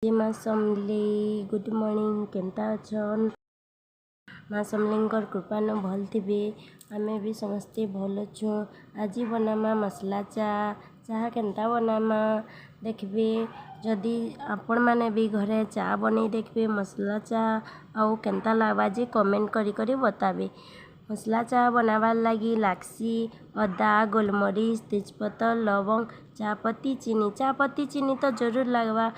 माँ समली good morning Kenta अछन माँ समलींकर कृपा न भल थे आमे भी समस्ते भल अच्छु। आज बनामा मसला चाह केंता बनामा देखबे जदि आपण माने भी घरे चा बनै देखबे मसला चाह आउ केंता लागबा जे कमेंट करी बताबे। मसला चाह बनावार लगी लाक्सी अदा गोलमरीच तेजपत्ता लवंग चापत्ती चीनी तो जरूर लगवा।